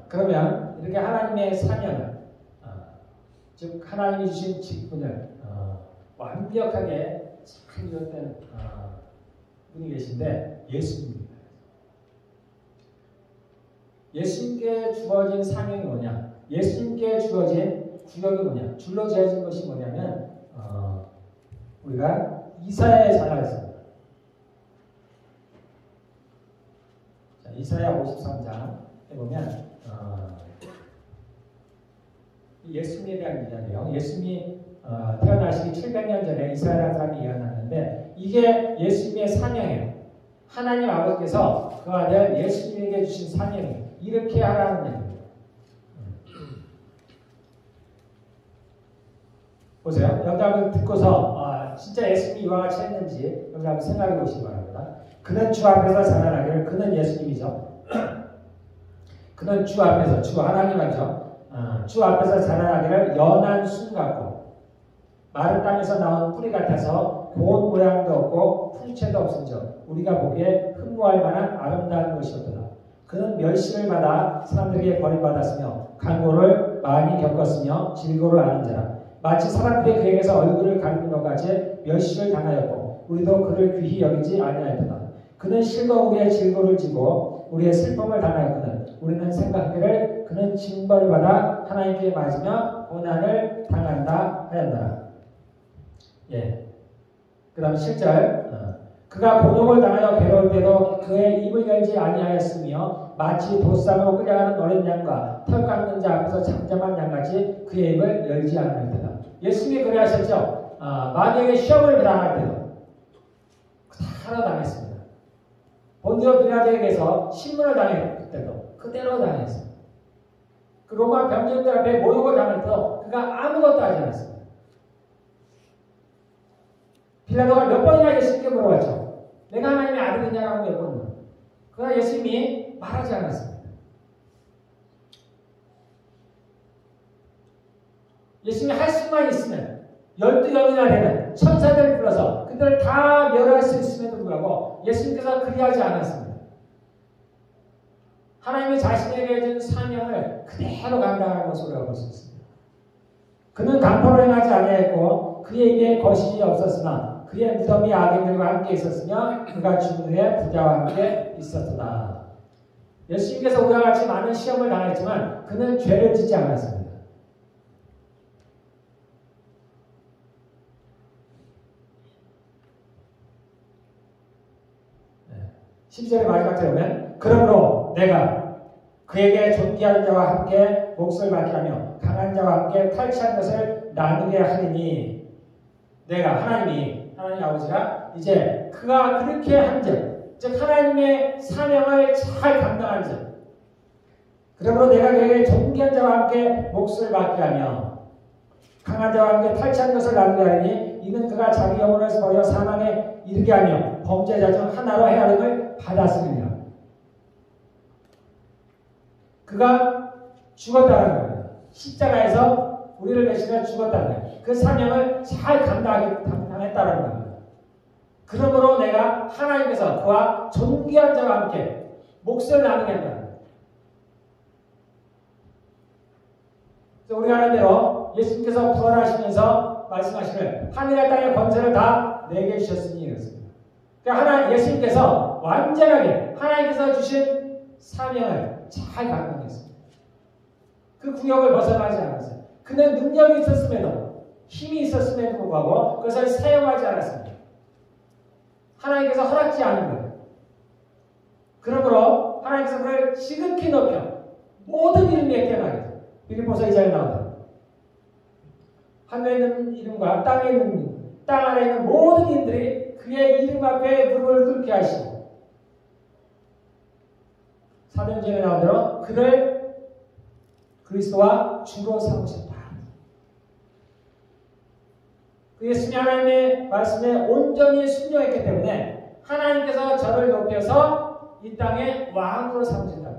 그러면 이렇게 하나님의 사명을 즉 하나님이 주신 직분을 완벽하게 잘 이뤘던 분이 계신데 예수님입니다. 예수님께 주어진 사명이 뭐냐? 예수님께 주어진 구역이 뭐냐? 줄로 지어진 것이 뭐냐면 우리가 이사야에 찾아갔습니다. 자, 이사야 53장에 보면 예수님에 대한 이야기예요. 예수님이 태어나시기 700년 전에 이사야라는 사람이 예언하는데 이게 예수님의 사명이에요. 하나님 아버지께서 그 아들 예수님에게 주신 사명이에요. 이렇게 하라는 얘기입니다. 보세요. 영감을 듣고서 진짜 예수님이 이와 같이 했는지 여러분 한번 생각해 보시기 바랍니다. 그는 주 앞에서 자라나기를 그는 예수님이죠. 그는 주 앞에서 주 하나님 아니죠. 주 앞에서 자라나기를 연한 순 같고 마른 땅에서 나온 뿌리 같아서 고운 모양도 없고 풍채도 없은즉 우리가 보기에 흠모할 만한 아름다운 것이었더라. 그는 멸시를 받아 사람들에게 버림받았으며 간고를 많이 겪었으며 질고를 아는 자라. 마치 사람들이 그에게서 얼굴을 가리는 것 같이 멸시를 당하였고 우리도 그를 귀히 여기지 아니하였다. 그는 실과 우리의 질고를 지고 우리의 슬픔을 당하였거든 우리는 생각하기를 그는 징벌을 받아 하나님께 맞으며 고난을 당한다 하였노라. 그 다음 7절 그가 고독을 당하여 괴로울 때도 그의 입을 열지 아니하였으며 마치 도쌍으로 끌려가는 어린 양과 털 깎는 자 앞에서 잠잠한 양같이 그의 입을 열지 아니하였다. 예수님이 그래 하셨죠. 마귀에게 시험을 당할 때도 그대로 당했습니다. 본디오 빌라도에게서 신문을 당했을 때도 그대로 당했습니다. 그 로마 병정들 앞에 모욕을 당할 때도 그가 아무것도 하지 않았습니다. 빌라도가 몇 번이나 예수님께 물어봤죠. 내가 하나님의 아들이냐라고 몇 번 물어봤죠. 그러나 예수님이 말하지 않았습니다. 예수님이 할 수만 있으면 12영이나 되는 천사들을 불러서 그들을 다 멸할 수 있음에도 불구하고 예수님께서 그리하지 않았습니다. 하나님이 자신에게 준 사명을 그대로 감당하는 것으로 볼 수 있습니다. 그는 강포를 행하지 아니하였고 그의 입에 거짓이 없었으나 그의 무덤이 악인들과 함께 있었으며 그가 죽은 후에 부자와 함께 있었다. 예수님께서 우리와 같이 많은 시험을 당했지만 그는 죄를 짓지 않았습니다. 10절의 마지막에 보면 그러므로 내가 그에게 존귀한 자와 함께 몫을 맡게 하며 강한 자와 함께 탈취한 것을 나누게 하리니 내가 하나님 아버지가 이제 그가 그렇게 한즉 즉 하나님의 사명을 잘 감당한즉 그러므로 내가 그에게 존귀한 자와 함께 몫을 맡게 하며 강한 자와 함께 탈취한 것을 나누게 하리니 이는 그가 자기 영혼을 버려 사망에 이르게 하며 범죄자 중 하나로 헤아림을 받았으리라. 그가 죽었다는 겁니다. 십자가에서 우리를 대신해 죽었다는 거예요. 그 사명을 잘 감당했다는 겁니다. 그러므로 내가 하나님께서 그와 존귀한 자와 함께 몫을 나누게 한다. 우리가 아는 대로 예수님께서 부활하시면서 말씀하시길 하늘과 땅의 권세를 다 내게 주셨으니 이렇습니다. 그러니까 예수님께서 완전하게 하나님께서 주신 사명을 잘 감당했습니다. 그 구역을 벗어나지 않았어요. 그는 능력이 있었음에도 힘이 있었음에도 불구하고 그것을 사용하지 않았습니다. 하나님께서 허락지 않은 거예요. 그러므로 하나님께서 그를 지극히 높여 모든 이름이 깨어나게 빌립보서 2장에 나온다. 하늘에 있는 이름과 땅에 있는 이름, 땅 아래에 있는 모든 이름들이 그의 이름 앞에 무릎을 꿇게 하시고 사도행전에 나온 대로 그를 그리스도와 주로 삼으셨다. 그 예수님이 하나님의 말씀에 온전히 순종했기 때문에 하나님께서 저를 높여서 이 땅의 왕으로 삼으신다.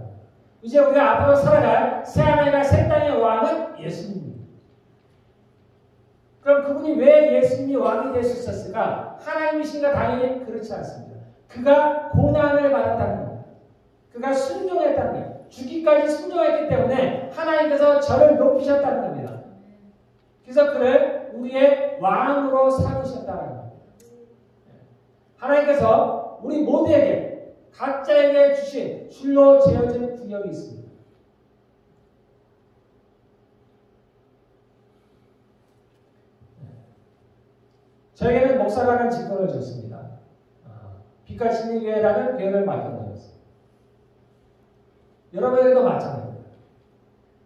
이제 우리가 앞으로 살아갈 새하늘과 새 땅의 왕은 예수님입니다. 그럼 그분이 왜 예수님이 왕이 될 수 있었을까? 하나님이신가? 당연히 그렇지 않습니다. 그가 고난을 받았다는 겁니다. 그가 순종했다는 거예요. 죽기까지 순종했기 때문에 하나님께서 저를 높이셨다는 겁니다. 그래서 그를 우리의 왕으로 삼으셨다는 겁니다. 하나님께서 우리 모두에게 각자에게 주신 줄로 재어진 구역이 있습니다. 저에게는 목사라는 직분을 줬습니다. 빛과 진리 교회라는 교회를 맡겨놓았습니다. 여러분에게도 마찬가지입니다.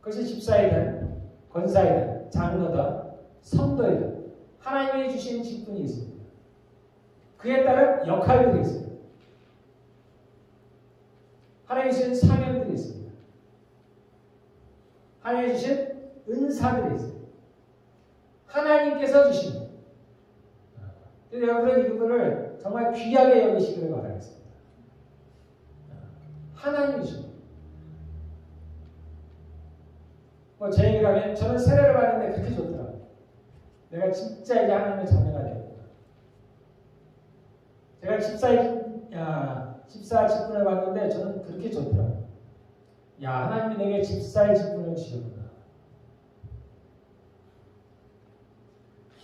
그것이 집사이든 권사이든 장로든 성도이든 하나님이 주신 직분이 있습니다. 그에 따른 역할들이 있습니다. 하나님이 주신 사명들이 있습니다. 하나님이 주신 은사들이 있습니다. 하나님께서 주신 그래서 여러분은 이분을 정말 귀하게 여기시기를 바라겠습니다. 하나님이 주신 제 얘기를 하면 저는 세례를 받는데 그렇게 좋더라고요. 내가 진짜 이제 하나님의 자녀가 되었구나. 제가 집사 직분을 받는데 저는 그렇게 좋더라고요. 야, 하나님이 내게 집사의 직분을 주셨구나.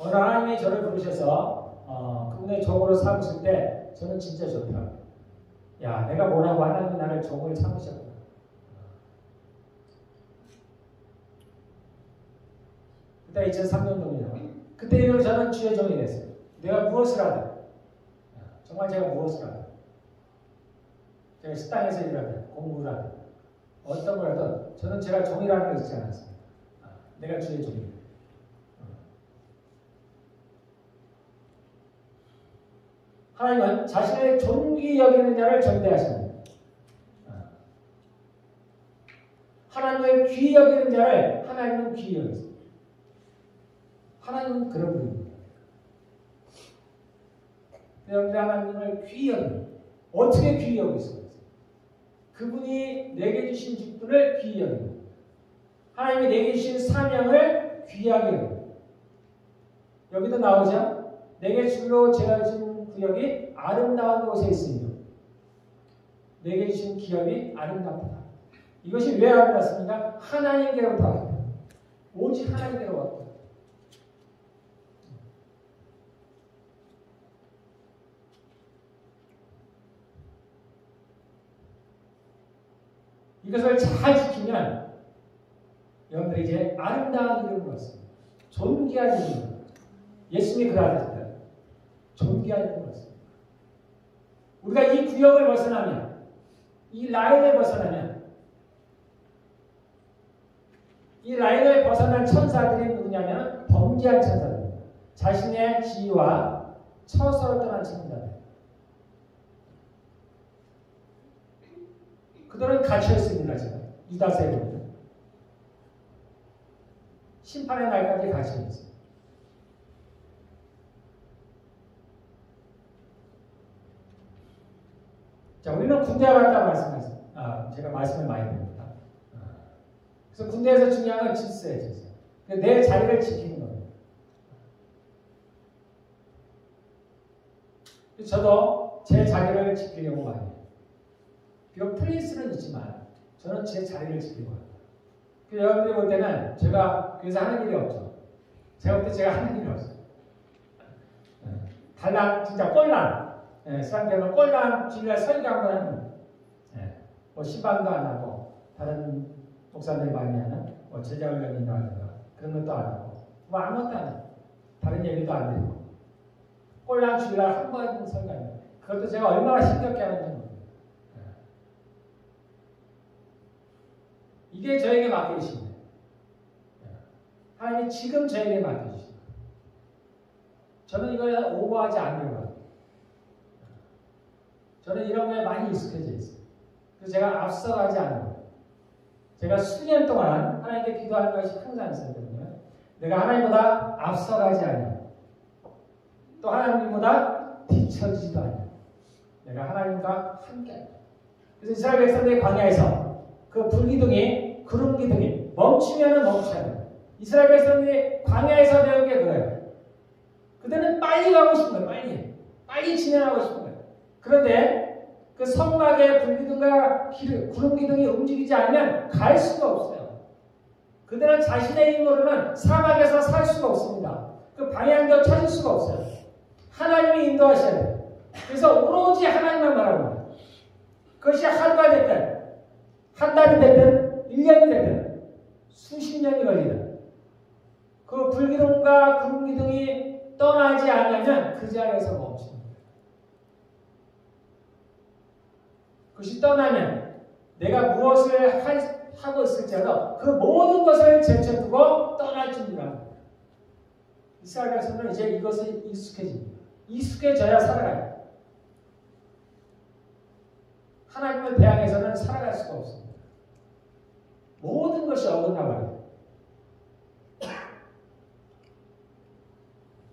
오늘 하나님이 저를 부르셔서 그분의 종으로 삼으실 때 저는 진짜 좋더라고요. 야, 내가 뭐라고 하나님이 나를 종으로 삼으셨구나. 그때 2003년도입니다. 그때 이후로 저는 주의 종이 됐어요. 내가 무엇을 하든 정말 제가 무엇을 하든 제가 식당에서 일하든 공부를 하든 어떤 걸 하든 저는 제가 종이라는 걸 잊지 않았습니다. 내가 주의 종입니다. 하나님은 자신을 존귀 여기는 자를 전대하십니다. 하나님을 귀히 여기는 자를 하나님은 귀히 여기십니다. 하나님은 그런 분입니다. 여러분들 하나님을 귀히 여깁니다. 어떻게 귀히 여길 수가 있어요? 그분이 내게 주신 직분을 귀히 여깁니다. 하나님이 내게 주신 사명을 귀하게 여깁니다. 여기도 나오죠? 내게 줄로 재어진 구역이 아름다운 곳에 있으며 내게 주신 기업이 아름답다. 이것이 왜 아름답습니까? 하나님께로부터 왔다. 오직 하나님께로 왔다. 이것을 잘 지키면 여러분들이 이제 아름다운 이름을 얻습니다. 존귀한 이름을. 예수님이 그러하셨다. 존귀한 이름을 얻습니다. 우리가 이 구역을 벗어나면, 이 라인을 벗어나면, 이 라인을 벗어난 천사들이 누구냐면 범죄한 천사들입니다. 자신의 지위와 처소를 떠난 천사들. 그들은 갇혀있습니다. 지금 유다세력입니다. 심판의 날까지 갇혀있습니다. 자, 우리는 군대에 갔다 말씀했어요. 제가 말씀을 많이 드립니다. 그래서 군대에서 중요한 건 질서예요, 질서. 내 자리를 지키는 겁니다. 저도 제 자리를 지키려고 많이 해요. 비록 프린스는 있지만 저는 제 자리를 지키려고 합니다. 여러분들이 볼 때는 제가 교회에서 하는 일이 없죠. 제가 볼 때 제가 하는 일이 없어요. 달랑 진짜 꼴랑. 수학교는 꼴랑 주일날 설교 한번 하는 뭐 시방도 안 하고 다른 목사들이 많이 하는 뭐 제자훈련이나 하든가 그런 것도 안 하고 뭐 아무것도 안 해요. 다른 얘기도 안 드리고 꼴랑 주일날 한 번 설교합니다. 그것도 제가 얼마나 힘겹게 하는지 모릅니다. 이게 저에게 맡기십니다. 하나님이 지금 저에게 맡겨주십니다. 저는 이걸 오버하지 않으려고 합니다. 저는 이런 거에 많이 익숙해져 있어요. 그래서 제가 앞서가지 않아요. 제가 수년 동안 하나님께 기도하는 것이 항상 있었거든요. 내가 하나님보다 앞서가지 않아요. 또 하나님보다 뒤처지지도 않아요. 내가 하나님과 함께해요. 그래서 이스라엘 백성들이 광야에서 그 불기둥이 구름기둥이 멈추면 멈춰야 돼요. 이스라엘 백성들이 광야에서 배운 게 그거예요. 그들은 빨리 가고 싶은 거예요. 빨리 진행하고 싶은 거예요. 그런데 그 성막의 불기둥과 구름기둥이 움직이지 않으면 갈 수가 없어요. 그들은 자신의 힘으로는 사막에서 살 수가 없습니다. 그 방향도 찾을 수가 없어요. 하나님이 인도하셔야 돼요. 그래서 오로지 하나님만 바라봅니다. 그것이 하루가 됐든 한 달이 됐든 1년이 됐든 수십 년이 걸리든 그 불기둥과 구름기둥이 떠나지 않으면 그 자리에서 멈춥니다. 그것이 떠나면 내가 무엇을 하고 있을지라도 그 모든 것을 제쳐두고 떠날 준비를 합니다. 이스라엘 백성은 이제 이것에 익숙해집니다. 익숙해져야 살아가요. 하나님을 대항해서는 살아갈 수가 없습니다. 모든 것이 어긋나버려요.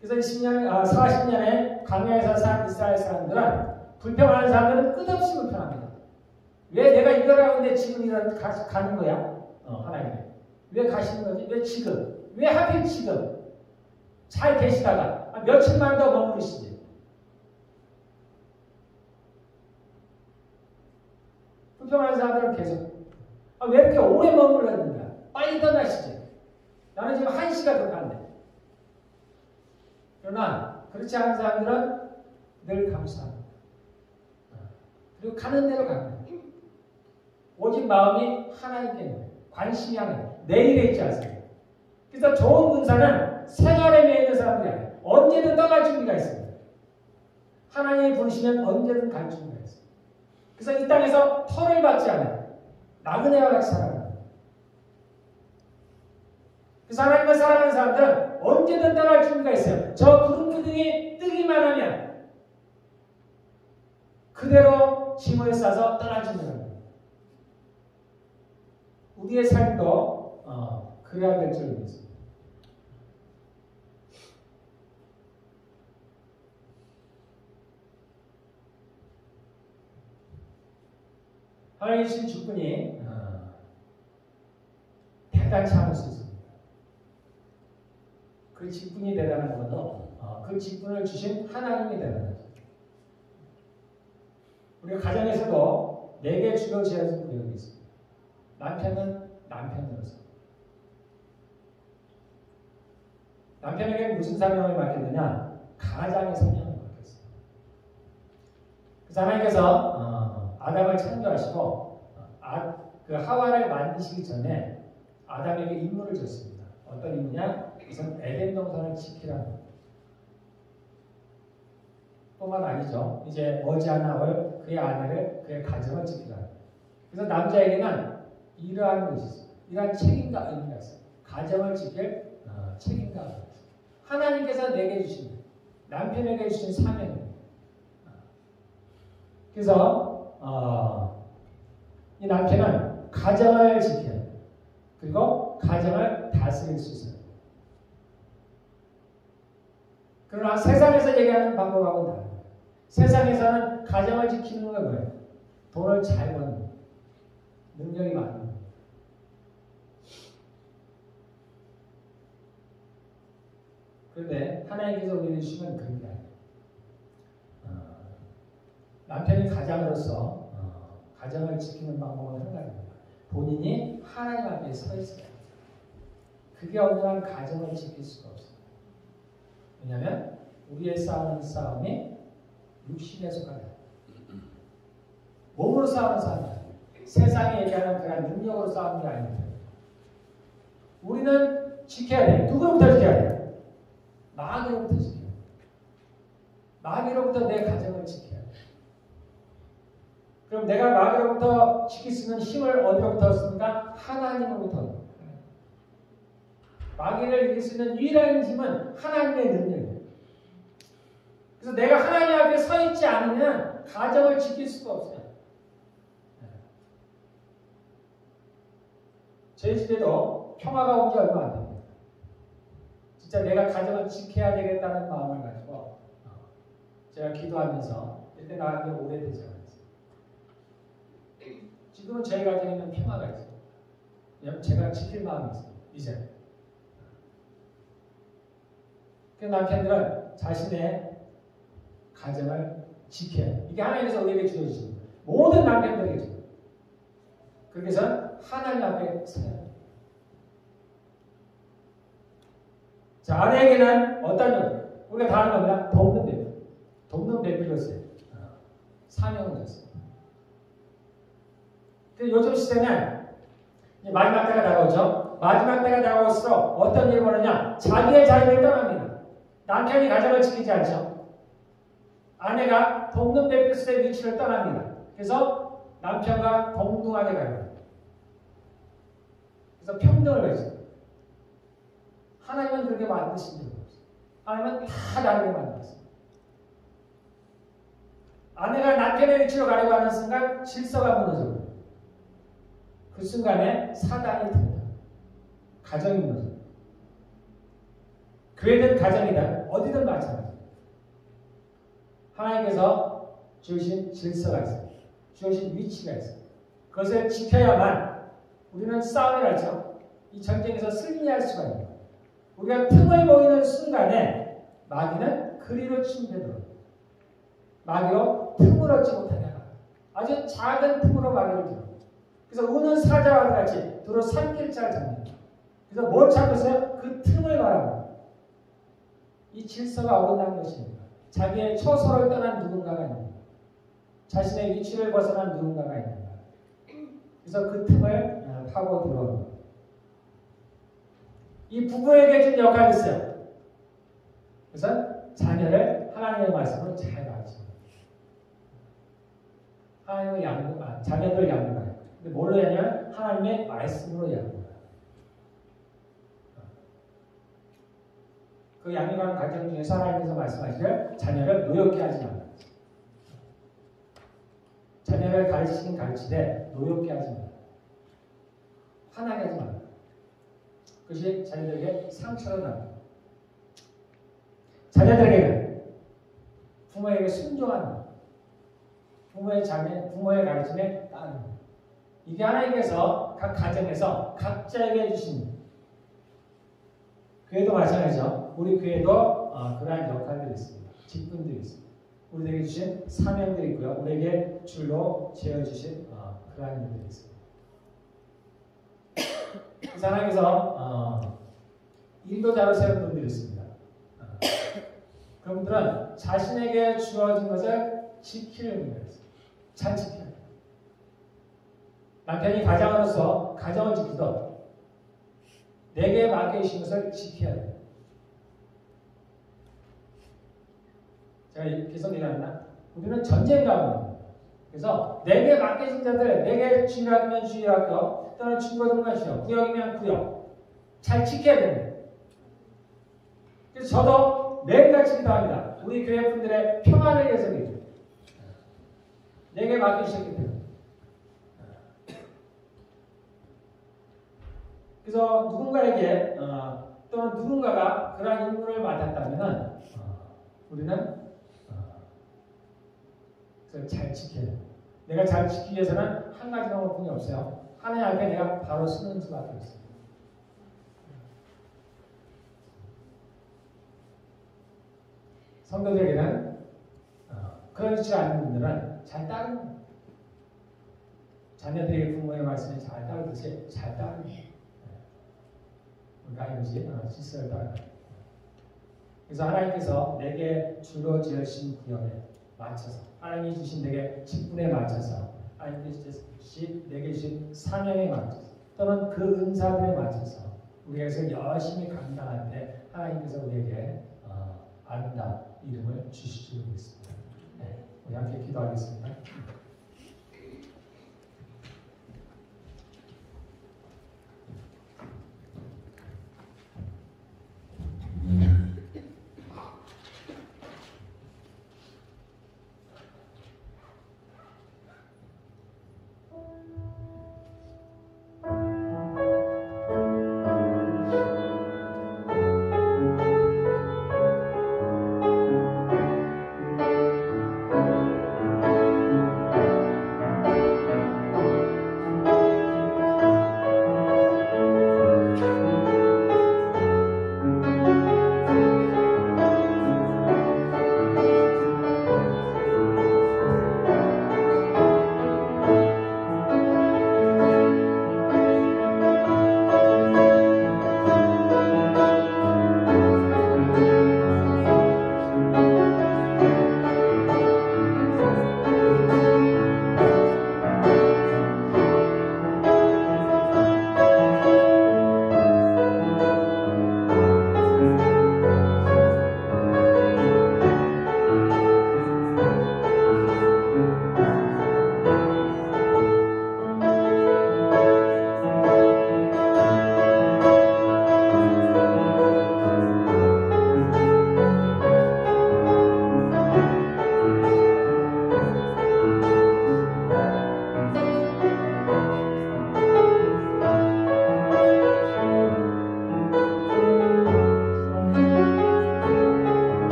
그래서 40년에 광야에서 산 이스라엘 사람들은 불평하는 사람들은 끝없이 불평합니다. 왜 내가 이걸 하고 있는데 지금 가는 거야? 하나님. 왜 가시는 거지? 왜 지금? 왜 하필 지금? 잘 계시다가 며칠만 더 머무르시지. 불평하는 사람들은 계속 왜 이렇게 오래 머물러야 된다? 빨리 떠나시지. 나는 지금 1시가 더 간대. 그러나 그렇지 않은 사람들은 늘 감사합니다. 그리고 가는 대로 갑니다. 오직 마음이 하나님께 있는 관심이 하나님. 내일에 있지 않습니다. 그래서 좋은 군사는 생활에 매이는 사람들이 아니에요. 언제든 떠날 준비가 있습니다. 하나님이 부르시면 언제든 갈 준비가 있습니다. 그래서 이 땅에서 털을 받지 않아요. 나그네와 같이 살아갑니다. 그래서 하나님을 사랑하는 사람들은 언제든 떠날 준비가 있어요. 저 구름기둥이 뜨기만 하면 그대로 짐을 싸서 떠나주는 겁니다. 우리의 삶도 그래야 될 줄 믿습니다. 하나님 주신 주권이 대단치 않을 수 있습니다. 그 직분이 대단한 것은 그 직분을 주신 하나님이 대단하죠. 우리가 가정에서도 4개 주로 지어진 구역이 있습니다. 남편은 남편으로서. 남편에게 무슨 사명을 맡겼느냐? 가장의 사명을 맡겼어요. 그래서 하나님께서 아담을 창조하시고 그 하와를 만드시기 전에 아담에게 임무를 줬습니다. 어떤 임무냐? 우선 에덴 동산을 지키라는 겁니다. 뿐만 아니죠. 이제 머지않아 올 그의 아내를, 그의 가정을 지키라. 그래서 남자에게는 이러한 것이 있어요. 이러한 책임과 의미가 있어요. 가정을 지킬 책임과 의미가 있어요. 하나님께서 내게 주신, 남편에게 주신 사명입니다. 그래서 이 남편은 가정을 지켜야 돼요. 그리고 가정을 다스릴 수 있어요. 그러나 세상에서 얘기하는 방법하고는 다릅니다. 세상에서는 가정을 지키는 건 뭐예요? 돈을 잘 버는 거예요. 능력이 많은 거예요. 그런데 하나님께서 우리에게 주시면 그런 게 아니에요. 남편이 가장으로서 가정을 지키는 방법은 한 가지입니다. 본인이 하나님 앞에 서 있어요. 그게 없는 한 가정을 지킬 수가 없어요. 왜냐하면 우리의 싸움이 육신에 속하다. 몸으로 싸우는 싸움이 아니에요. 세상에 얘기하는 그런 능력으로 싸우는 게 아닙니다. 우리는 지켜야 돼요. 누구로부터 지켜야 돼요? 마귀로부터 지켜야 돼요. 마귀로부터 내 가정을 지켜야 돼요. 그럼 내가 마귀로부터 지킬 수 있는 힘을 어디로부터 얻습니까? 하나님으로부터. 마귀를 이길 수 있는 유일한 힘은 하나님의 능력이에요. 그래서 내가 하나님 앞에 서 있지 않으면 가정을 지킬 수가 없어요. 저희 집에도 평화가 온 지 얼마 안 됩니다. 진짜 내가 가정을 지켜야 되겠다는 마음을 가지고 제가 기도하면서 이때 나간 게 오래되지 않았어요. 지금은 저희 가정에는 평화가 있어요. 왜냐하면 제가 지킬 마음이 있어요. 이제. 그 남편들은 자신의 가정을 지켜야 해요. 이게 하나님께서 우리에게 주어주신 거예요. 모든 남편들에게 주어요. 그래서 하나님 앞에 서야 해요. 자, 아내에게는 어떤 일? 우리가 다 하는 겁니다. 돕는 배필. 돕는 배필로서요. 사명을 줬어요. 요즘 시대는 마지막 때가 다가오죠. 마지막 때가 다가올수록 어떤 일을 벌이냐? 자기의 자리를 떠납니다. 남편이 가정을 지키지 않죠. 아내가 돕는 배필로서의 위치를 떠납니다. 그래서 남편과 동등하게 가요. 그래서 평등을 가지고 하나님은 그렇게 만드신 적이 없어요. 하나님은 다 다르게 만들었어요. 아내가 남편의 위치로 가려고 하는 순간 질서가 무너져요. 그 순간에 사단이 듭니다. 가정이 무너져요. 교회든 가정이든 어디든 마찬가지예요. 하나님께서 주신 질서가 있어요. 주신 위치가 있어요. 그것을 지켜야만 우리는 싸움을 하죠. 이 전쟁에서 승리할 수가 있는 거예요. 우리가 틈을 보이는 순간에 마귀는 그리로 침뱉어요. 마귀로 틈을 얻지 못하게 하라. 아주 작은 틈으로 마귀를 들어. 그래서 우는 사자와 같이 두루 삼킬 자를 잡니다. 그래서 뭘 찾고 있어요? 그 틈을 말합니다. 이 질서가 어긋난 것입니다. 자기의 처소를 떠난 누군가가 있습니다. 자신의 위치를 벗어난 누군가가 있습니다. 그래서 그 틈을 파고 들어옵니다. 이 부부에게 준 역할이 있어요. 그래서 자녀를 하나님의 말씀으로 잘 가르칩니다. 하나님의 자녀들 양육하요. 근데 뭘로 하냐면 하나님의 말씀으로 양육하요. 그 양육하는 과정 중에서 하나님께서 말씀하시길 자녀를 노엽게 하지 말라. 자녀를 가르치긴 가르치되 노엽게 하지 마라. 화나게 하지 마라. 그것이 자녀들에게 상처로 납니다. 자녀들에게는 부모에게 순종하는 부모의 가르침에 따르는 이게 하나님께서 각 가정에서 각자에게 해주신 교회도 마찬가지죠. 우리 교회도 그러한 역할들이 있습니다. 직분들이 있습니다. 우리에게 주신 사명들이 있고요. 우리에게 줄로 지어주신 그러한 일들이 있습니다. 그래서 하나님께서 인도자로 세운 분들이 있습니다. 그분들은 자신에게 주어진 것을 지키는 분들이 있습니다. 잘 지켜야 돼요. 남편이 가장으로서 가정을 지키던 내게 맡겨주신 것을 지켜야 돼요. 제가 계속 얘기했나? 우리는 전쟁 가운데. 그래서 내게 맡겨진 자들, 내게 주일학이면 주일학교, 또는 중고등학교 시험, 구역이면 구역. 잘 지켜야 됩니다. 그래서 저도 매일같이 기도합니다. 우리 교회 분들의 평안을 위해서 기도해요. 내게 맡겨주셨기 때문에. 그래서 누군가에게 또는 누군가가 그러한 임무를 맡았다면 우리는 그걸 잘 지켜야 돼요. 내가 잘 지키기 위해서는 한 가지 방법뿐이 없어요. 하나님 앞에 내가 바로 서는 수밖에 없어요. 성도들에게는 그렇지 않은 분들은 잘 따르는 거예요. 자녀들에게 부모의 말씀을 잘 따르듯이 잘 따르는 거예요. 우리가 이것이 질서를 따르는 거예요. 그래서 하나님께서 내게 줄로 지으신 구역에 맞춰서 하나님이 주신 내게 직분에 맞춰서 하나님께서 내게 주신 사명에 맞춰서 또는 그 은사들에 맞춰서 우리가 그래서 열심히 감당할 때 하나님께서 우리에게 아름다운 이름을 주시고 있습니다. 네, 우리 함께 기도하겠습니다.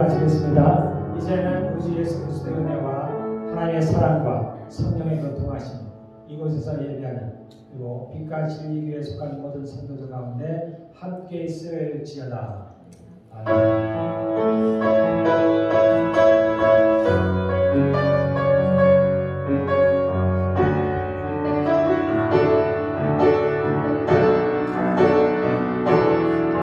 마치겠습니다. 이제는 우리 주 예수 그리스도의 은혜와 하나님의 사랑과 성령의 교통하심 이곳에서 예배하는 그리고 빛과 진리 교회에 속한 모든 성도들 가운데 함께 있을지어다. 아멘.